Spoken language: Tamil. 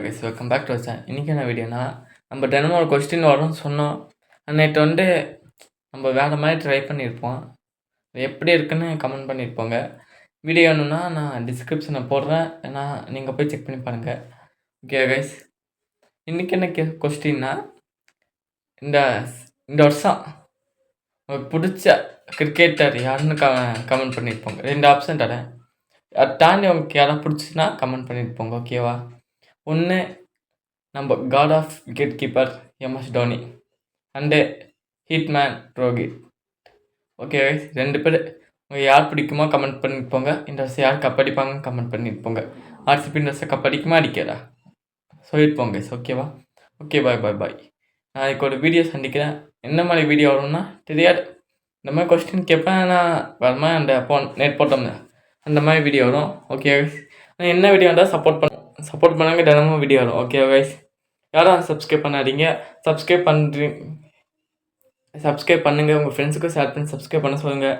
Guys welcome back to channel. இன்றைக்கி என்ன வீடியோனா, நம்ம தினமும் ஒரு கொஸ்டின் வரும்னு சொன்னோம். நேற்று நம்ம வேறு மாதிரி ட்ரை பண்ணியிருப்போம். எப்படி இருக்குன்னு கமெண்ட் பண்ணியிருப்போங்க. வீடியோ வேணும்னா நான் டிஸ்கிரிப்ஷனில் போடுறேன், ஏன்னா நீங்கள் போய் செக் பண்ணி பாருங்கள். ஓகே கைஸ், இன்றைக்கி என்ன கொஸ்டின்னா, இந்த இந்த வருஷம் உங்களுக்கு பிடிச்ச கிரிக்கெட்டர் யாருன்னு கமெண்ட் பண்ணியிருப்போங்க. 2 ஆப்ஷன் தரேன். அதை தாண்டி உங்களுக்கு யாராவது பிடிச்சின்னா கமெண்ட் பண்ணியிருப்போங்க. ஓகேவா? ஒன்று நம்ம god of wicket keeper MS Dhoni and hitman Rohit. Okay, 2 பேர் உங்களுக்கு யார் பிடிக்குமோ கமெண்ட் பண்ணியிருப்போங்க. இந்த வருஷம் யார் கப்படிப்பாங்கன்னு கமெண்ட் பண்ணியிருப்போங்க. ஆர்சிபி இந்த வருஷம் கப்படிக்குமா அடிக்கிறா சொல்லியிருப்போங்க. ஓகேவா? ஓகே, பாய் பாய் பாய். நாளைக்கு ஒரு வீடியோ சந்திக்கிறேன். என்ன மாதிரி வீடியோ வரும்னா தெரியாது. இந்த மாதிரி கொஸ்டின் கேட்பேன். நான் வரமா அந்த நெட் போட்டோம்னா அந்த மாதிரி வீடியோ வரும். ஓகே, என்ன வீடியோ வந்தால் சப்போர்ட் பண்ணாங்க. தினமும் வீடியோ வரும். ஓகே கைஸ், யாரும் சப்ஸ்கிரைப் பண்ணாதீங்க. சப்ஸ்கிரைப் பண்ணுங்கள். உங்கள் ஃப்ரெண்ட்ஸுக்கும் ஷேர் பண்ணி சப்ஸ்கிரைப் பண்ண சொல்லுங்கள்.